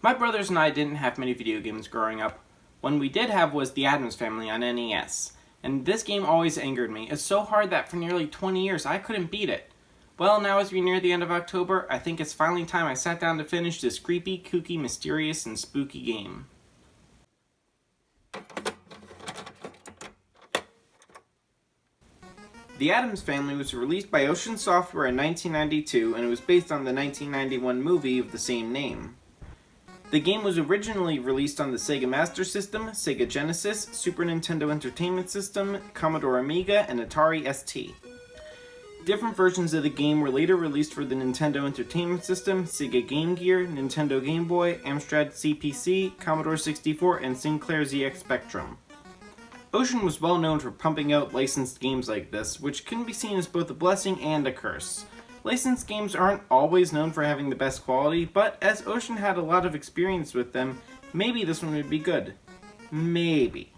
My brothers and I didn't have many video games growing up. One we did have was the Addams Family on NES, and this game always angered me. It's so hard that for nearly 20 years I couldn't beat it. Well, now as we near the end of October, I think it's finally time I sat down to finish this creepy, kooky, mysterious, and spooky game. The Addams Family was released by Ocean Software in 1992, and it was based on the 1991 movie of the same name. The game was originally released on the Sega Master System, Sega Genesis, Super Nintendo Entertainment System, Commodore Amiga, and Atari ST. Different versions of the game were later released for the Nintendo Entertainment System, Sega Game Gear, Nintendo Game Boy, Amstrad CPC, Commodore 64, and Sinclair ZX Spectrum. Ocean was well known for pumping out licensed games like this, which can be seen as both a blessing and a curse. Licensed games aren't always known for having the best quality, but as Ocean had a lot of experience with them, maybe this one would be good. Maybe.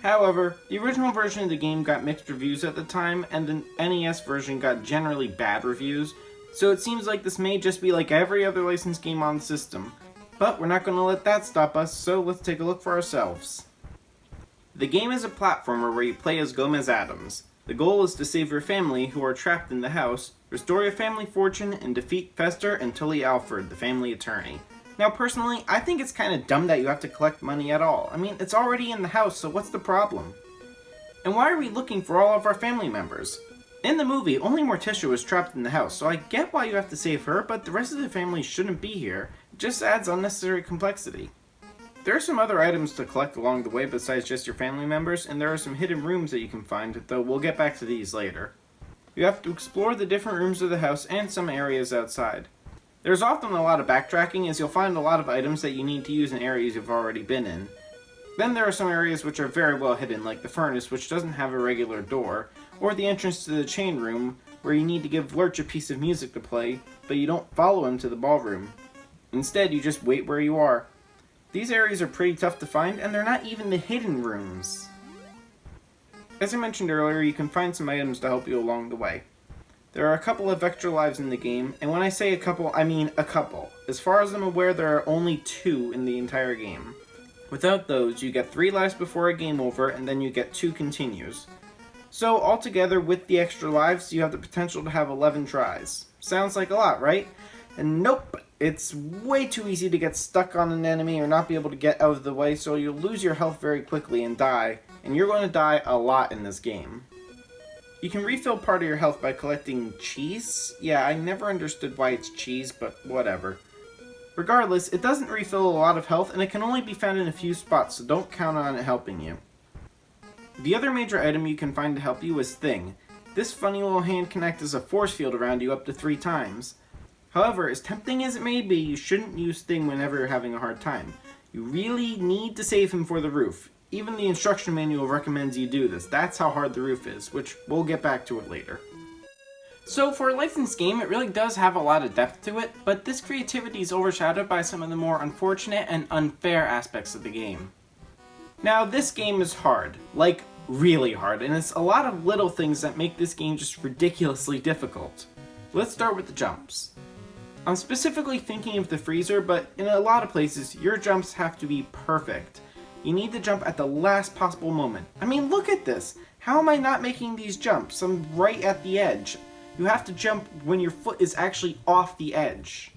However, the original version of the game got mixed reviews at the time, and the NES version got generally bad reviews, so it seems like this may just be like every other licensed game on the system. But we're not going to let that stop us, so let's take a look for ourselves. The game is a platformer where you play as Gomez Addams. The goal is to save your family, who are trapped in the house, restore your family fortune, and defeat Fester and Tully Alford, the family attorney. Now personally, I think it's kinda dumb that you have to collect money at all. I mean, it's already in the house, so what's the problem? And why are we looking for all of our family members? In the movie, only Morticia was trapped in the house, so I get why you have to save her, but the rest of the family shouldn't be here. It just adds unnecessary complexity. There are some other items to collect along the way besides just your family members, and there are some hidden rooms that you can find, though we'll get back to these later. You have to explore the different rooms of the house and some areas outside. There's often a lot of backtracking, as you'll find a lot of items that you need to use in areas you've already been in. Then there are some areas which are very well hidden, like the furnace, which doesn't have a regular door, or the entrance to the chain room, where you need to give Lurch a piece of music to play, but you don't follow him to the ballroom. Instead, you just wait where you are. These areas are pretty tough to find, and they're not even the hidden rooms. As I mentioned earlier, you can find some items to help you along the way. There are a couple of extra lives in the game, and when I say a couple, I mean a couple. As far as I'm aware, there are only 2 in the entire game. Without those, you get 3 lives before a game over, and then you get 2 continues. So altogether, with the extra lives, you have the potential to have 11 tries. Sounds like a lot, right? And nope! It's way too easy to get stuck on an enemy or not be able to get out of the way, so you'll lose your health very quickly and die, and you're going to die a lot in this game. You can refill part of your health by collecting cheese? Yeah, I never understood why it's cheese, but whatever. Regardless, it doesn't refill a lot of health, and it can only be found in a few spots, so don't count on it helping you. The other major item you can find to help you is Thing. This funny little hand can act as a force field around you up to 3 times. However, as tempting as it may be, you shouldn't use Thing whenever you're having a hard time. You really need to save him for the roof. Even the instruction manual recommends you do this. That's how hard the roof is, which we'll get back to it later. So for a licensed game, it really does have a lot of depth to it, but this creativity is overshadowed by some of the more unfortunate and unfair aspects of the game. Now, this game is hard. Like, really hard, and it's a lot of little things that make this game just ridiculously difficult. Let's start with the jumps. I'm specifically thinking of the freezer, but in a lot of places, your jumps have to be perfect. You need to jump at the last possible moment. I mean, look at this! How am I not making these jumps? I'm right at the edge. You have to jump when your foot is actually off the edge.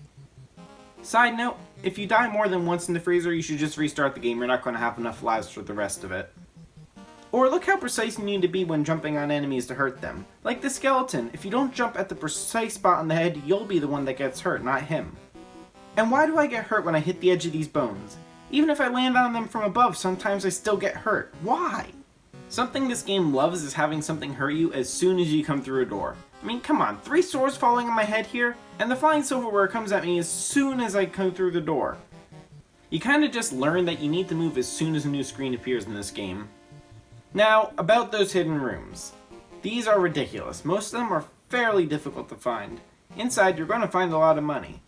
Side note, if you die more than once in the freezer, you should just restart the game. You're not going to have enough lives for the rest of it. Or look how precise you need to be when jumping on enemies to hurt them. Like the skeleton, if you don't jump at the precise spot on the head, you'll be the one that gets hurt, not him. And why do I get hurt when I hit the edge of these bones? Even if I land on them from above, sometimes I still get hurt. Why? Something this game loves is having something hurt you as soon as you come through a door. I mean, come on, 3 swords falling on my head here, and the flying silverware comes at me as soon as I come through the door. You kinda just learn that you need to move as soon as a new screen appears in this game. Now, about those hidden rooms. These are ridiculous. Most of them are fairly difficult to find. Inside, you're going to find a lot of money.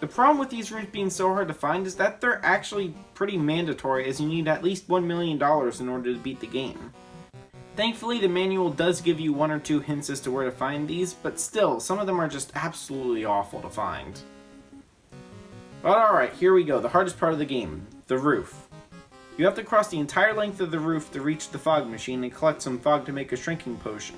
The problem with these rooms being so hard to find is that they're actually pretty mandatory, as you need at least $1 million in order to beat the game. Thankfully, the manual does give you 1 or 2 hints as to where to find these, but still, some of them are just absolutely awful to find. But alright, here we go, the hardest part of the game, the roof. You have to cross the entire length of the roof to reach the fog machine and collect some fog to make a shrinking potion.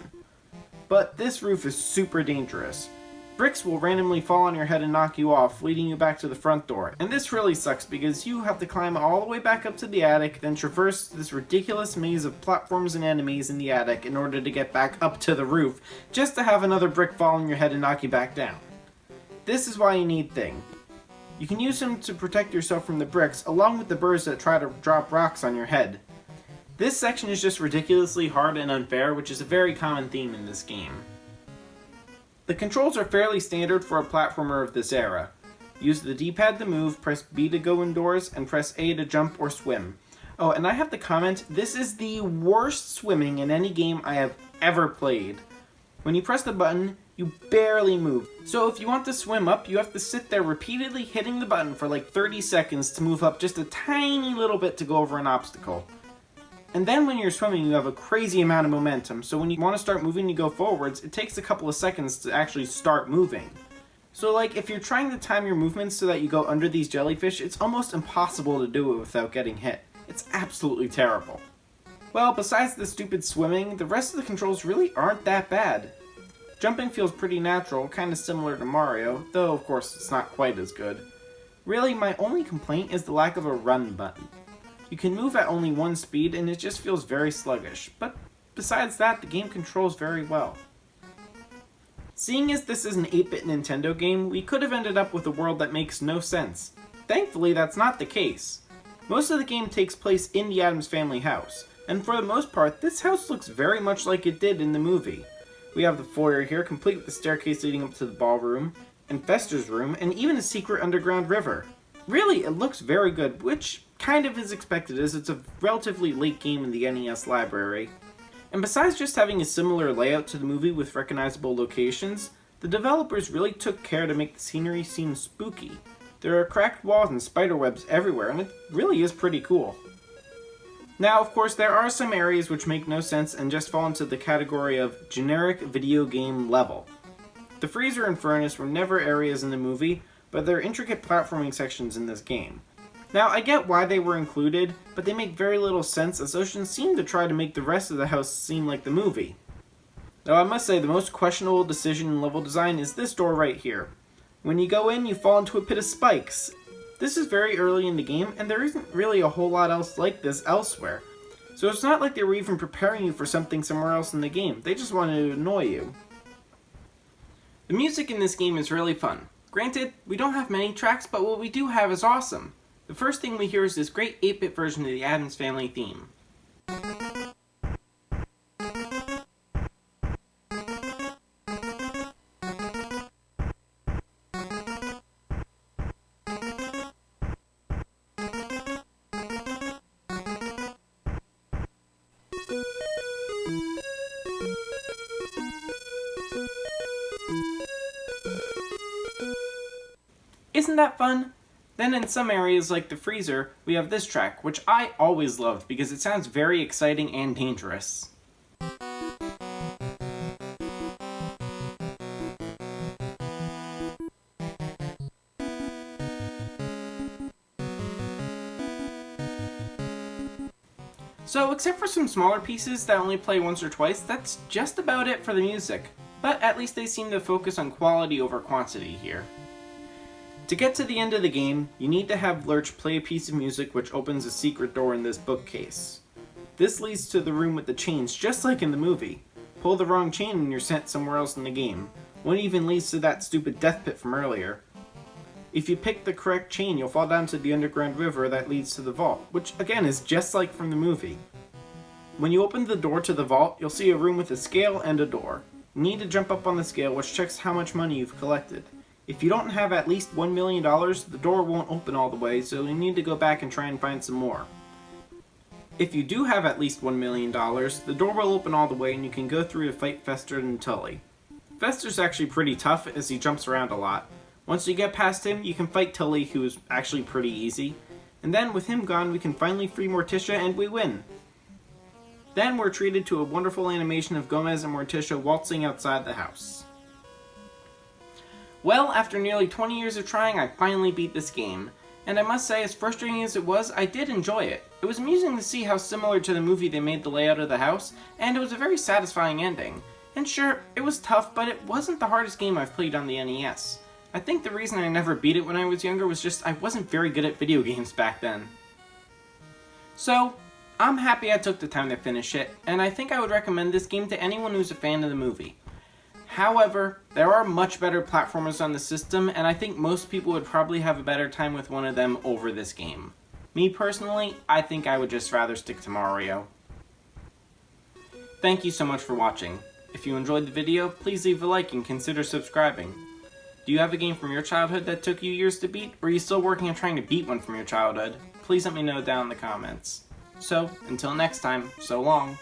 But this roof is super dangerous. Bricks will randomly fall on your head and knock you off, leading you back to the front door. And this really sucks because you have to climb all the way back up to the attic, then traverse this ridiculous maze of platforms and enemies in the attic in order to get back up to the roof, just to have another brick fall on your head and knock you back down. This is why you need Thing. You can use him to protect yourself from the bricks, along with the birds that try to drop rocks on your head. This section is just ridiculously hard and unfair, which is a very common theme in this game. The controls are fairly standard for a platformer of this era. Use the D-pad to move, press B to go indoors, and press A to jump or swim. Oh, and I have to comment, this is the worst swimming in any game I have ever played. When you press the button, you barely move. So if you want to swim up, you have to sit there repeatedly hitting the button for like 30 seconds to move up just a tiny little bit to go over an obstacle. And then when you're swimming, you have a crazy amount of momentum, so when you want to start moving to go forwards, it takes a couple of seconds to actually start moving. So like, if you're trying to time your movements so that you go under these jellyfish, it's almost impossible to do it without getting hit. It's absolutely terrible. Well, besides the stupid swimming, the rest of the controls really aren't that bad. Jumping feels pretty natural, kinda similar to Mario, though of course it's not quite as good. Really, my only complaint is the lack of a run button. You can move at only one speed and it just feels very sluggish, but besides that, the game controls very well. Seeing as this is an 8-bit Nintendo game, we could have ended up with a world that makes no sense. Thankfully, that's not the case. Most of the game takes place in the Addams Family house, and for the most part, this house looks very much like it did in the movie. We have the foyer here, complete with the staircase leading up to the ballroom, and Fester's room, and even a secret underground river. Really, it looks very good, which kind of is expected as it's a relatively late game in the NES library. And besides just having a similar layout to the movie with recognizable locations, the developers really took care to make the scenery seem spooky. There are cracked walls and spiderwebs everywhere, and it really is pretty cool. Now, of course, there are some areas which make no sense and just fall into the category of generic video game level. The freezer and furnace were never areas in the movie, but they're intricate platforming sections in this game. Now, I get why they were included, but they make very little sense as Ocean seemed to try to make the rest of the house seem like the movie. Though I must say the most questionable decision in level design is this door right here. When you go in, you fall into a pit of spikes. This is very early in the game, and there isn't really a whole lot else like this elsewhere. So it's not like they were even preparing you for something somewhere else in the game, they just wanted to annoy you. The music in this game is really fun. Granted, we don't have many tracks, but what we do have is awesome. The first thing we hear is this great 8-bit version of the Addams Family theme. Isn't that fun? Then in some areas like the freezer, we have this track, which I always loved because it sounds very exciting and dangerous. So except for some smaller pieces that only play once or twice, that's just about it for the music. But at least they seem to focus on quality over quantity here. To get to the end of the game, you need to have Lurch play a piece of music which opens a secret door in this bookcase. This leads to the room with the chains, just like in the movie. Pull the wrong chain and you're sent somewhere else in the game. One even leads to that stupid death pit from earlier. If you pick the correct chain, you'll fall down to the underground river that leads to the vault, which again is just like from the movie. When you open the door to the vault, you'll see a room with a scale and a door. You need to jump up on the scale, which checks how much money you've collected. If you don't have at least $1 million, the door won't open all the way, so you need to go back and try and find some more. If you do have at least $1 million, the door will open all the way and you can go through to fight Fester and Tully. Fester's actually pretty tough as he jumps around a lot. Once you get past him, you can fight Tully, who is actually pretty easy. And then with him gone, we can finally free Morticia and we win. Then we're treated to a wonderful animation of Gomez and Morticia waltzing outside the house. Well, after nearly 20 years of trying, I finally beat this game. And I must say, as frustrating as it was, I did enjoy it. It was amusing to see how similar to the movie they made the layout of the house, and it was a very satisfying ending. And sure, it was tough, but it wasn't the hardest game I've played on the NES. I think the reason I never beat it when I was younger was just I wasn't very good at video games back then. So, I'm happy I took the time to finish it, and I think I would recommend this game to anyone who's a fan of the movie. However, there are much better platformers on the system, and I think most people would probably have a better time with one of them over this game. Me personally, I think I would just rather stick to Mario. Thank you so much for watching. If you enjoyed the video, please leave a like and consider subscribing. Do you have a game from your childhood that took you years to beat, or are you still working on trying to beat one from your childhood? Please let me know down in the comments. So, until next time, so long.